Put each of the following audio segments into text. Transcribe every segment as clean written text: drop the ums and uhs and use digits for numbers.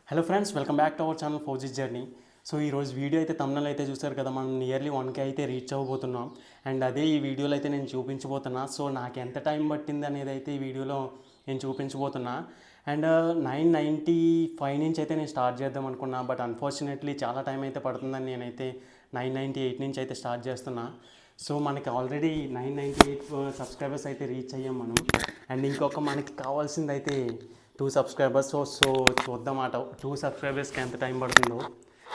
Hello friends, welcome back to our channel fauji journey. So ఈరోజు video అయితే తమ్ముళ్ళు అయితే చూస్తారు కదా, మనం నియర్లీ 1K అయితే రీచ్ అవ్వబోతున్నాం. అండ్ అదే ఈ వీడియోలో అయితే నేను చూపించబోతున్నా. సో నాకు ఎంత టైం పట్టింది అనేది అయితే ఈ వీడియోలో నేను చూపించబోతున్నా. అండ్ 995 నుంచి అయితే నేను స్టార్ట్ చేద్దాం అనుకున్నా, బట్ అన్ఫార్చునేట్లీ చాలా టైం అయితే పడుతుందని నేనైతే 998 నుంచి అయితే స్టార్ట్ చేస్తున్నా. సో మనకి ఆల్రెడీ 998 సబ్స్క్రైబర్స్ అయితే రీచ్ అయ్యాం మనం. అండ్ ఇంకొక మనకి కావాల్సింది అయితే 2 సబ్స్క్రైబర్స్. సో చూద్దాం అట 2 సబ్స్క్రైబర్స్కి ఎంత టైం పడుతుందో.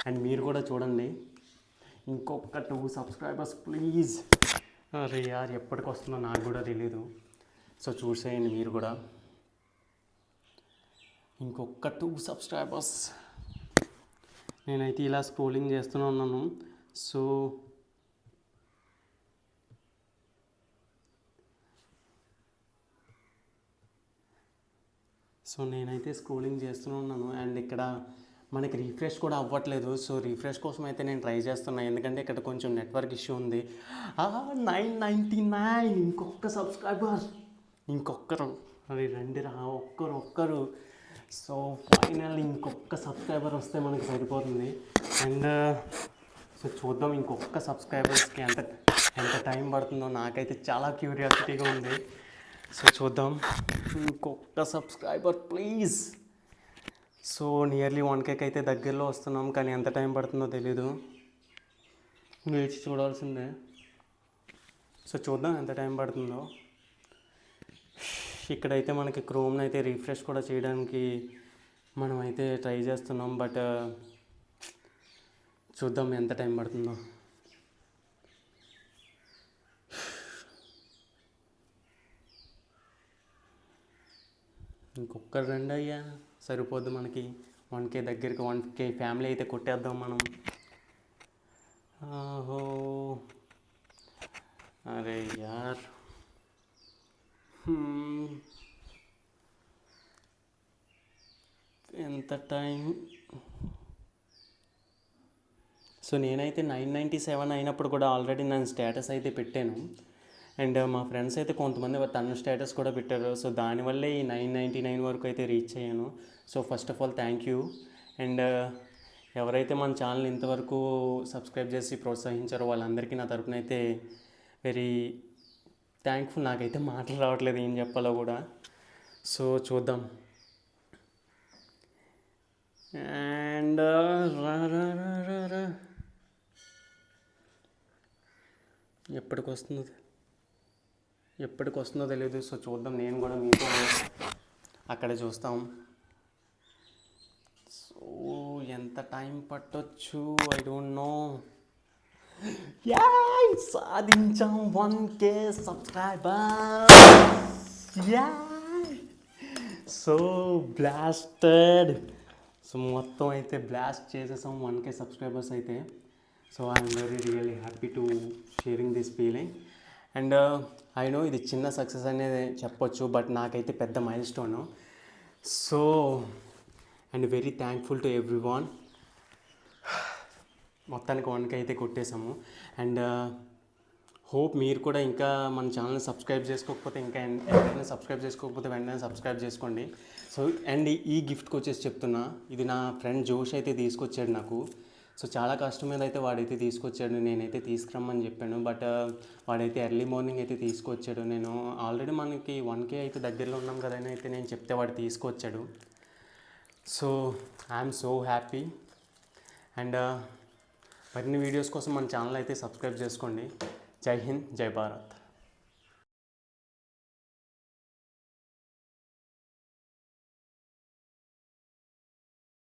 అండ్ మీరు కూడా చూడండి, ఇంకొక 2 సబ్స్క్రైబర్స్ ప్లీజ్. అరే యార్, ఎప్పటికి వస్తుందో నాకు కూడా తెలీదు. సో చూసేయండి మీరు కూడా, ఇంకొక 2 సబ్స్క్రైబర్స్. నేనైతే ఇలా స్క్రోలింగ్ చేస్తూనే ఉన్నాను. సో నేనైతే స్క్రోలింగ్ చేస్తూనే ఉన్నాను. అండ్ ఇక్కడ మనకి రీఫ్రెష్ కూడా అవ్వట్లేదు. సో రీఫ్రెష్ కోసం అయితే నేను ట్రై చేస్తున్నాను, ఎందుకంటే ఇక్కడ కొంచెం నెట్వర్క్ ఇష్యూ ఉంది. 999, ఇంకొక సబ్స్క్రైబర్, ఇంకొక్కరు. అది రండిరా, ఒక్కరు. సో ఫైనల్ ఇంకొక సబ్స్క్రైబర్ వస్తే మనకి సరిపోతుంది. అండ్ సో చూద్దాం ఇంకొక సబ్స్క్రైబర్స్కి ఎంత టైం పడుతుందో. నాకైతే చాలా క్యూరియాసిటీగా ఉంది. సో చూద్దాం, ఇంకొక subscriber please. So nearly 1K అయితే దగ్గరలో వస్తున్నాం, కానీ ఎంత టైం పడుతుందో తెలీదు. వేచి చూడాల్సిందే. సో చూద్దాం ఎంత టైం పడుతుందో. ఇక్కడైతే మనకి క్రోమ్ని అయితే రీఫ్రెష్ కూడా చేయడానికి మనం అయితే ట్రై చేస్తున్నాం, బట్ చూద్దాం ఎంత టైం పడుతుందో. ఇంకొకరు రెండు అయ్యా సరిపోద్దు మనకి. 1K దగ్గరికి 1K ఫ్యామిలీ అయితే కొట్టేద్దాం మనం. ఓహో అరే యార్, ఎంత టైం. సో నేనైతే 997 అయినప్పుడు కూడా ఆల్రెడీ నేను స్టేటస్ అయితే పెట్టాను. అండ్ మా ఫ్రెండ్స్ అయితే కొంతమంది తన స్టేటస్ కూడా పెట్టారు. సో దానివల్లే ఈ 999 వరకు అయితే రీచ్ అయ్యాను. So first of all thank you. And ఎవరైతే మన ఛానల్ ఇంతవరకు సబ్స్క్రైబ్ చేసి ప్రోత్సహించారో వాళ్ళందరికీ నా తరపున అయితే వెరీ థ్యాంక్ఫుల్. నాకైతే మాటలు రావట్లేదు ఏం చెప్పాలో కూడా. సో చూద్దాం. అండ్ ఎప్పటికి వస్తుందో తెలియదు. సో చూద్దాం, నేను కూడా మీతో అక్కడే చూస్తాం. సో ఎంత టైం పట్టొచ్చు, ఐ డోంట్ నో. సాధించాం 1K subscriber. So blasted. So మొత్తం అయితే బ్లాస్ట్ చేసేసాం 1K సబ్స్క్రైబర్స్ అయితే. So I'm really happy to sharing this feeling. And I know ఇది చిన్న సక్సెస్ అనేది చెప్పొచ్చు, బట్ నాకైతే పెద్ద mile stone. So and very thankful to everyone. మొత్తానికి 1K అయితే కొట్టేశాము. అండ్ హోప్ మీరు కూడా ఇంకా మన ఛానల్ని సబ్స్క్రైబ్ చేసుకోకపోతే వెంటనే సబ్స్క్రైబ్ చేసుకోండి. సో అండ్ ఈ గిఫ్ట్కి వచ్చేసి చెప్తున్నా, ఇది నా ఫ్రెండ్ జోష్ అయితే తీసుకొచ్చాడు నాకు. సో చాలా కష్టం మీద అయితే వాడైతే తీసుకొచ్చాడు. నేనైతే తీసుకురమ్మని చెప్పాను, బట్ వాడైతే ఎర్లీ మార్నింగ్ అయితే తీసుకొచ్చాడు. నేను ఆల్రెడీ మనకి 1K అయితే దగ్గరలో ఉన్నాం కదా అని అయితే నేను చెప్తే వాడు తీసుకొచ్చాడు. So I'm so happy. And మరిన్ని వీడియోస్ కోసం మన ఛానల్ అయితే సబ్స్క్రైబ్ చేసుకోండి. జై హింద్, జై భారత్.